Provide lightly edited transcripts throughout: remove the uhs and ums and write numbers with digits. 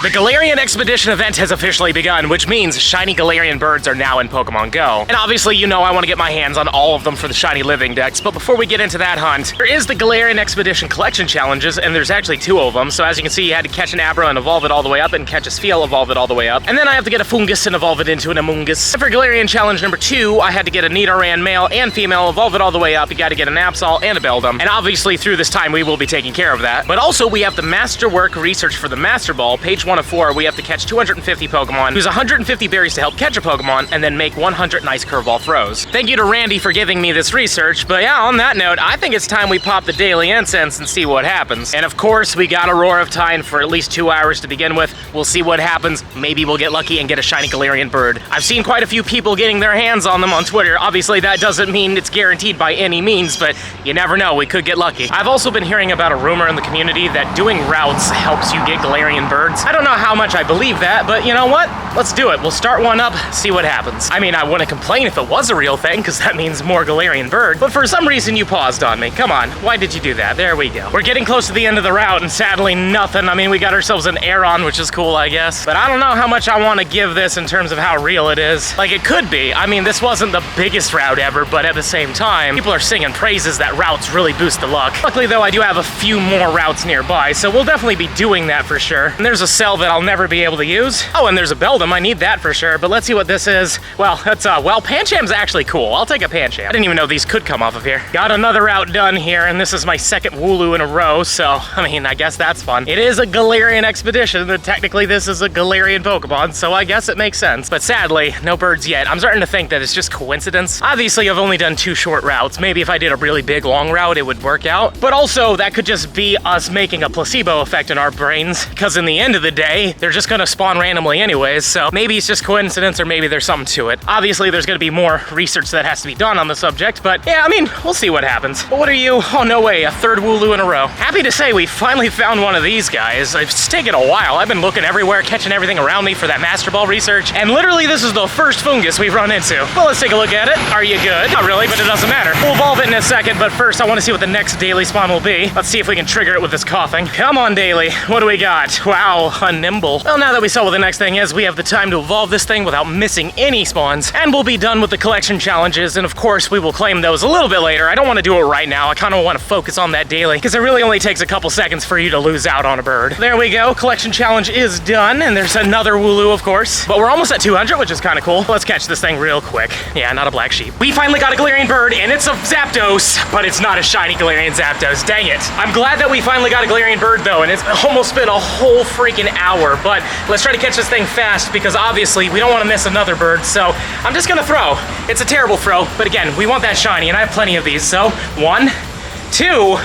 The Galarian Expedition event has officially begun, which means shiny Galarian birds are now in Pokemon GO. And obviously, you know I want to get my hands on all of them for the shiny living dex, but before we get into that hunt, there is the Galarian Expedition collection challenges, and there's actually 2 of them. So as you can see, you had to catch an Abra and evolve it all the way up, and catch a Spheal, evolve it all the way up. And then I have to get a Fungus and evolve it into an Amoonguss. And for Galarian challenge number 2, I had to get a Nidoran male and female, evolve it all the way up. You got to get an Absol and a Beldum. And obviously through this time, we will be taking care of that. But also we have the Masterwork research for the Master Ball, page 1 of 4. We have to catch 250 Pokemon, use 150 berries to help catch a Pokemon, and then make 100 nice curveball throws. Thank you to Randy for giving me this research, but yeah, on that note, I think it's time we pop the daily incense and see what happens. And of course, we got a Roar of Tine for at least 2 hours to begin with. We'll see what happens. Maybe we'll get lucky and get a shiny Galarian bird. I've seen quite a few people getting their hands on them on Twitter. Obviously, that doesn't mean it's guaranteed by any means, but you never know, we could get lucky. I've also been hearing about a rumor in the community that doing routes helps you get Galarian birds. I don't know how much I believe that, but you know what? Let's do it. We'll start one up, see what happens. I mean, I wouldn't complain if it was a real thing, because that means more Galarian bird, but for some reason you paused on me. Come on, why did you do that? There we go. We're getting close to the end of the route, and sadly nothing. I mean, we got ourselves an Aeron, which is cool, I guess, but I don't know how much I want to give this in terms of how real it is. Like, it could be. I mean, this wasn't the biggest route ever, but at the same time, people are singing praises that routes really boost the luck. Luckily, though, I do have a few more routes nearby, so we'll definitely be doing that for sure. And there's a cell that I'll never be able to use. Oh, and there's a Beldum. I need that for sure, but let's see what this is. Well, that's, well, Pancham's actually cool. I'll take a Pancham. I didn't even know these could come off of here. Got another route done here, and this is my second Wooloo in a row, so, I mean, I guess that's fun. It is a Galarian expedition, and technically this is a Galarian Pokemon, so I guess it makes sense. But sadly, no birds yet. I'm starting to think that it's just coincidence. Obviously, I've only done 2 short routes. Maybe if I did a really big long route, it would work out. But also, that could just be us making a placebo effect in our brains, because in the end of the day, they're just gonna spawn randomly anyways, so maybe it's just coincidence or maybe there's something to it. Obviously, there's gonna be more research that has to be done on the subject, but yeah, I mean, we'll see what happens. But what are you? Oh, no way, a 3rd Wooloo in a row. Happy to say we finally found one of these guys. It's taken a while. I've been looking everywhere, catching everything around me for that Master Ball research, and literally this is the first Fungus we've run into. Well, let's take a look at it. Are you good? Not really, but it doesn't matter. We'll evolve it in a second, but first I want to see what the next daily spawn will be. Let's see if we can trigger it with this coughing. Come on, daily. What do we got? Wow, a Nimble. Well, now that we saw what the next thing is, we have the time to evolve this thing without missing any spawns, and we'll be done with the collection challenges, and of course we will claim those a little bit later. I don't want to do it right now. I kind of want to focus on that daily, because it really only takes a couple seconds for you to lose out on a bird. There we go. Collection challenge is done, and there's another Wooloo, of course, but we're almost at 200, which is kind of cool. Let's catch this thing real quick. Yeah, not a black sheep. We finally got a Galarian bird, and it's a Zapdos, but it's not a shiny Galarian Zapdos. Dang it. I'm glad that we finally got a Galarian bird, though, and it's almost been a whole freaking hour, but let's try to catch this thing fast, because obviously we don't want to miss another bird, so I'm just gonna throw. It's a terrible throw, but again, we want that shiny, and I have plenty of these, so 1, 2...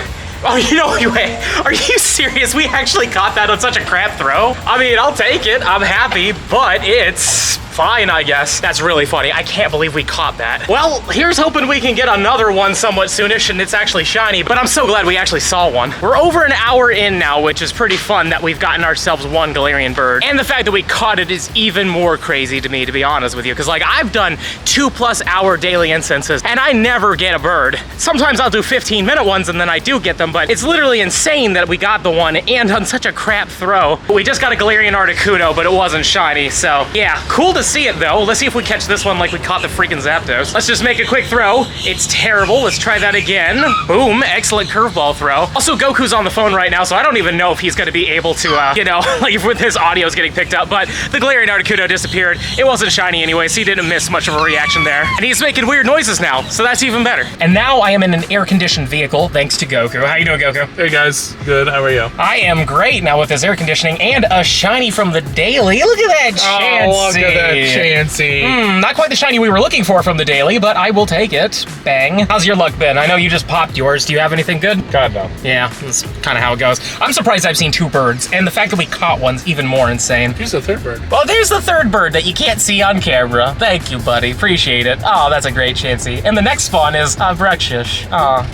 Oh, you know, wait, are you serious? We actually caught that on such a crap throw? I mean, I'll take it. I'm happy, but it's fine, I guess. That's really funny. I can't believe we caught that. Well, here's hoping we can get another one somewhat soonish, and it's actually shiny, but I'm so glad we actually saw one. We're over an hour in now, which is pretty fun that we've gotten ourselves one Galarian bird, and the fact that we caught it is even more crazy to me, to be honest with you, because like I've done 2+ hour daily incenses, and I never get a bird. Sometimes I'll do 15-minute ones, and then I do get them, but it's literally insane that we got the one and on such a crap throw. We just got a Galarian Articuno, but it wasn't shiny, so yeah, cool to see it though. Let's see if we catch this one like we caught the freaking Zapdos. Let's just make a quick throw. It's terrible. Let's try that again. Boom, excellent curveball throw. Also, Goku's on the phone right now, so I don't even know if he's gonna be able to, you know, like with his audio's getting picked up, but the Galarian Articuno disappeared. It wasn't shiny anyway, so he didn't miss much of a reaction there. And he's making weird noises now, so that's even better. And now I am in an air-conditioned vehicle, thanks to Goku. How you doing, Goku? Hey guys, good, how are you? I am great now with this air conditioning and a shiny from the daily. Look at that Chansey. Oh, look at that Chansey. Not quite the shiny we were looking for from the daily, but I will take it. Bang. How's your luck been? I know you just popped yours. Do you have anything good? God, no. Yeah, that's kind of how it goes. I'm surprised I've seen 2 birds, and the fact that we caught one's even more insane. Here's the 3rd bird. Well, there's the 3rd bird that you can't see on camera. Thank you, buddy. Appreciate it. Oh, that's a great Chansey. And the next spawn is Brexish. I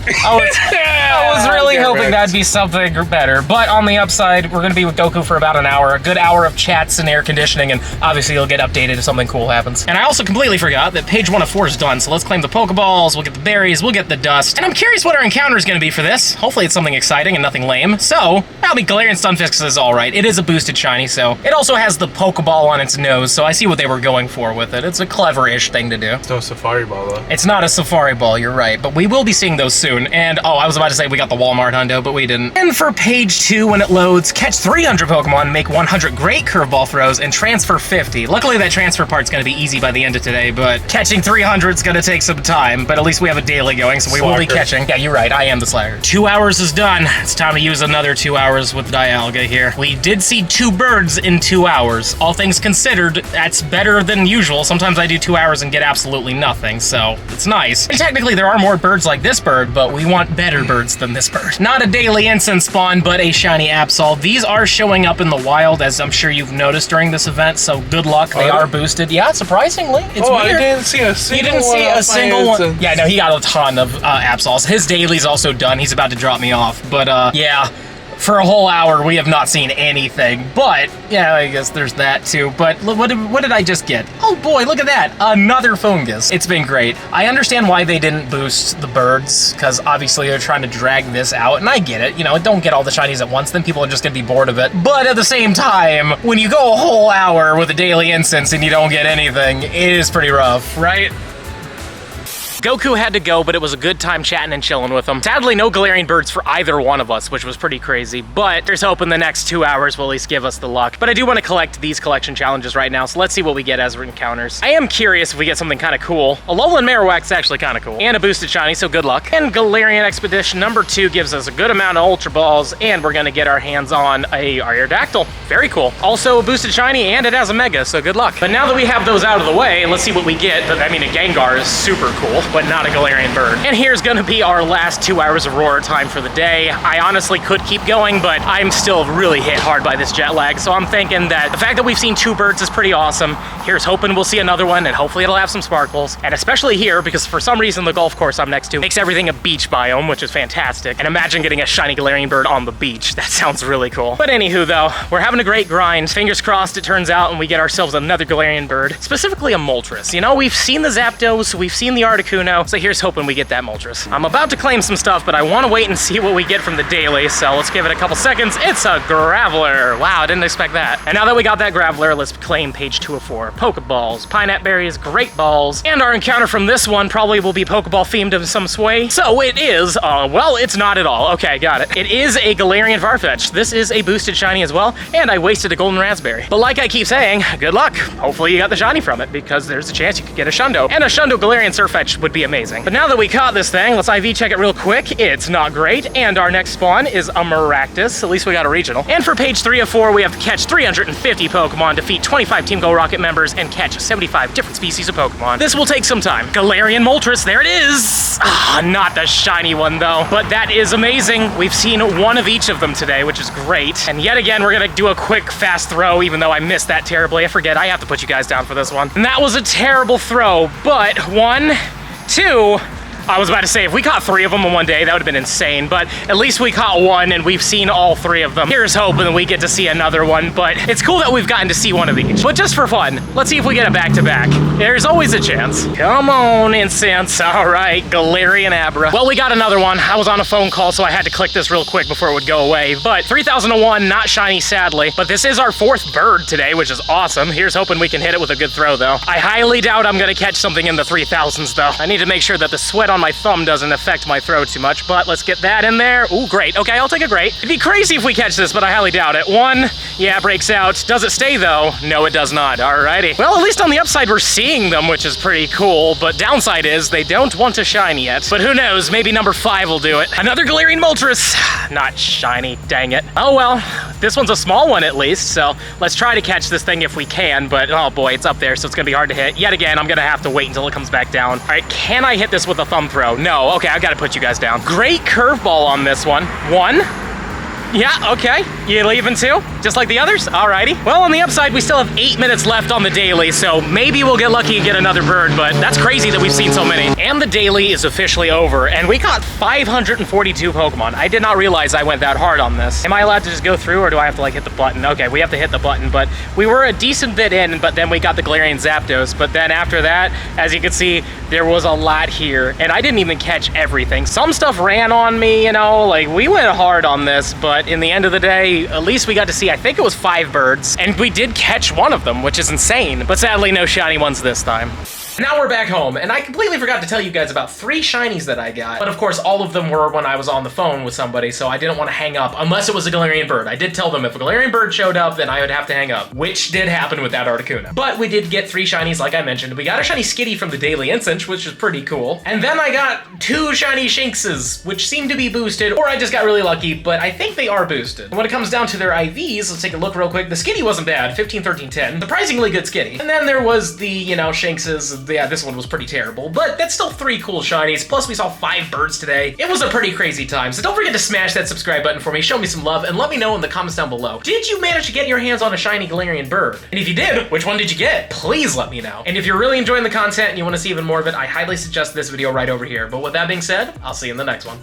was really hoping that'd be something better, but on the upside, we're gonna be with Goku for about an hour, a good hour of chats and air conditioning, and obviously you'll get updated devastated if something cool happens. And I also completely forgot that page 1 of 4 is done, so let's claim the Pokeballs, we'll get the berries, we'll get the dust. And I'm curious what our encounter is going to be for this. Hopefully it's something exciting and nothing lame. So, I mean, Galarian Stunfisk is alright. It is a boosted shiny, so it also has the Pokeball on its nose, so I see what they were going for with it. It's a clever-ish thing to do. It's no Safari Ball, though. It's not a Safari Ball, you're right, but we will be seeing those soon. And, oh, I was about to say we got the Walmart hundo, but we didn't. And for page 2, when it loads, catch 300 Pokemon, make 100 great curveball throws, and transfer 50. Luckily, that transfer part's gonna be easy by the end of today, but catching 300 is gonna take some time, but at least we have a daily going, so we will be catching. Yeah, you're right, I am the slacker. 2 hours is done. It's time to use another 2 hours with Dialga here. We did see 2 birds in 2 hours. All things considered, that's better than usual. Sometimes I do 2 hours and get absolutely nothing, so it's nice. And technically, there are more birds like this bird, but we want better birds than this bird. Not a daily incense spawn, but a shiny Absol. These are showing up in the wild, as I'm sure you've noticed during this event, so good luck. They are boosted. Yeah, surprisingly. It's weird. I didn't see a single one. You didn't see a single one? Yeah, no, he got a ton of Absols. His daily's also done. He's about to drop me off. But, yeah, for a whole hour, we have not seen anything. But, yeah, I guess there's that, too. But what did I just get? Oh, boy, look at that. Another fungus. It's been great. I understand why they didn't boost the birds, because obviously they're trying to drag this out, and I get it. You know, don't get all the shinies at once, then people are just going to be bored of it. But at the same time, when you go a whole hour with a daily instance and you don't get anything, it is pretty rough, right? Goku had to go, but it was a good time chatting and chilling with him. Sadly, no Galarian Birds for either one of us, which was pretty crazy, but there's hope in the next 2 hours will at least give us the luck. But I do want to collect these collection challenges right now, so let's see what we get as encounters. I am curious if we get something kind of cool. A Alolan Marowak's actually kind of cool. And a boosted shiny, so good luck. And Galarian Expedition number 2 gives us a good amount of Ultra Balls, and we're going to get our hands on a Aerodactyl. Very cool. Also a boosted shiny, and it has a Mega, so good luck. But now that we have those out of the way, let's see what we get. I mean, a Gengar is super cool, but not a Galarian Bird. And here's gonna be our last 2 hours of roar time for the day. I honestly could keep going, but I'm still really hit hard by this jet lag, so I'm thinking that the fact that we've seen 2 birds is pretty awesome. Here's hoping we'll see another one, and hopefully it'll have some sparkles. And especially here, because for some reason the golf course I'm next to makes everything a beach biome, which is fantastic. And imagine getting a shiny Galarian Bird on the beach. That sounds really cool. But anywho though, we're having a great grind. Fingers crossed it turns out and we get ourselves another Galarian Bird, specifically a Moltres. You know, we've seen the Zapdos, we've seen the Articuno, so here's hoping we get that Moltres. I'm about to claim some stuff, but I want to wait and see what we get from the daily, so let's give it a couple seconds. It's a Graveler. Wow, I didn't expect that. And now that we got that Graveler, let's claim page 2 of 4. Pokeballs, Pineapple Berries, Great Balls, and our encounter from this one probably will be Pokeball themed in some way. So it is, well, it's not at all. Okay, got it. It is a Galarian Farfetch. This is a boosted shiny as well, and I wasted a Golden Raspberry. But like I keep saying, good luck. Hopefully you got the shiny from it, because there's a chance you could get a Shundo. And a Shundo Galarian Surfetch would be amazing. But now that we caught this thing, let's IV check it real quick. It's not great. And our next spawn is a Maractus. At least we got a regional. And for page 3 of 4, we have to catch 350 Pokemon, defeat 25 Team Go Rocket members, and catch 75 different species of Pokemon. This will take some time. Galarian Moltres, there it is! Ah, not the shiny one though. But that is amazing. We've seen one of each of them today, which is great. And yet again, we're gonna do a quick, fast throw, even though I missed that terribly. I forget, I have to put you guys down for this one. And that was a terrible throw, but 1, 2, I was about to say, if we caught 3 of them in one day, that would have been insane, but at least we caught 1 and we've seen all 3 of them. Here's hoping we get to see another one, but it's cool that we've gotten to see one of each. But just for fun, let's see if we get a back-to-back. There's always a chance. Come on, Incense. All right, Galarian Abra. Well, we got another one. I was on a phone call, so I had to click this real quick before it would go away, but 3001, not shiny, sadly, but this is our 4th bird today, which is awesome. Here's hoping we can hit it with a good throw, though. I highly doubt I'm gonna catch something in the 3000s, though. I need to make sure that the sweat on my thumb doesn't affect my throw too much, but let's get that in there. Ooh, great. Okay, I'll take a great. It'd be crazy if we catch this, but I highly doubt it. 1, yeah, breaks out. Does it stay, though? No, it does not. Alrighty. Well, at least on the upside, we're seeing them, which is pretty cool, but downside is they don't want to shine yet. But who knows? Maybe number 5 will do it. Another Galarian Moltres. Not shiny, dang it. Oh, well, this one's a small one at least, so let's try to catch this thing if we can, but oh boy, it's up there, so it's gonna be hard to hit. Yet again, I'm gonna have to wait until it comes back down. All right, can I hit this with a thumb throw? No, okay, I've gotta put you guys down. Great curveball on this one. 1. Yeah, okay. You leaving too? just like the others? Alrighty. Well, on the upside, we still have 8 minutes left on the daily, so maybe we'll get lucky and get another bird, but that's crazy that we've seen so many. And the daily is officially over, and we got 542 Pokemon. I did not realize I went that hard on this. Am I allowed to just go through, or do I have to like hit the button? Okay, we have to hit the button, but we were a decent bit in, but then we got the Galarian Zapdos, but then after that, as you can see, there was a lot here, and I didn't even catch everything. Some stuff ran on me, you know, like we went hard on this, but in the end of the day, at least we got to see, I think it was 5 birds, and we did catch one of them, which is insane, but sadly no shiny ones this time. Now we're back home, and I completely forgot to tell you guys about 3 shinies that I got. But of course, all of them were when I was on the phone with somebody, so I didn't want to hang up unless it was a Galarian bird. I did tell them if a Galarian bird showed up, then I would have to hang up, which did happen with that Articuno. But we did get 3 shinies, like I mentioned. We got a shiny Skitty from the Daily Incense, which is pretty cool. And then I got 2 shiny Shinxes, which seem to be boosted, or I just got really lucky, but I think they are boosted. And when it comes down to their IVs, let's take a look real quick. The Skitty wasn't bad, 15, 13, 10. Surprisingly good Skitty. And then there was the, you know, Shinxes. Yeah, this one was pretty terrible, but that's still 3 cool shinies. Plus we saw 5 birds today. It was a pretty crazy time, so don't forget to smash that subscribe button for me, show me some love, and let me know in the comments down below. Did you manage to get your hands on a shiny Galarian bird? And if you did, which one did you get? Please let me know. And if you're really enjoying the content and you want to see even more of it, I highly suggest this video right over here. But with that being said, I'll see you in the next one.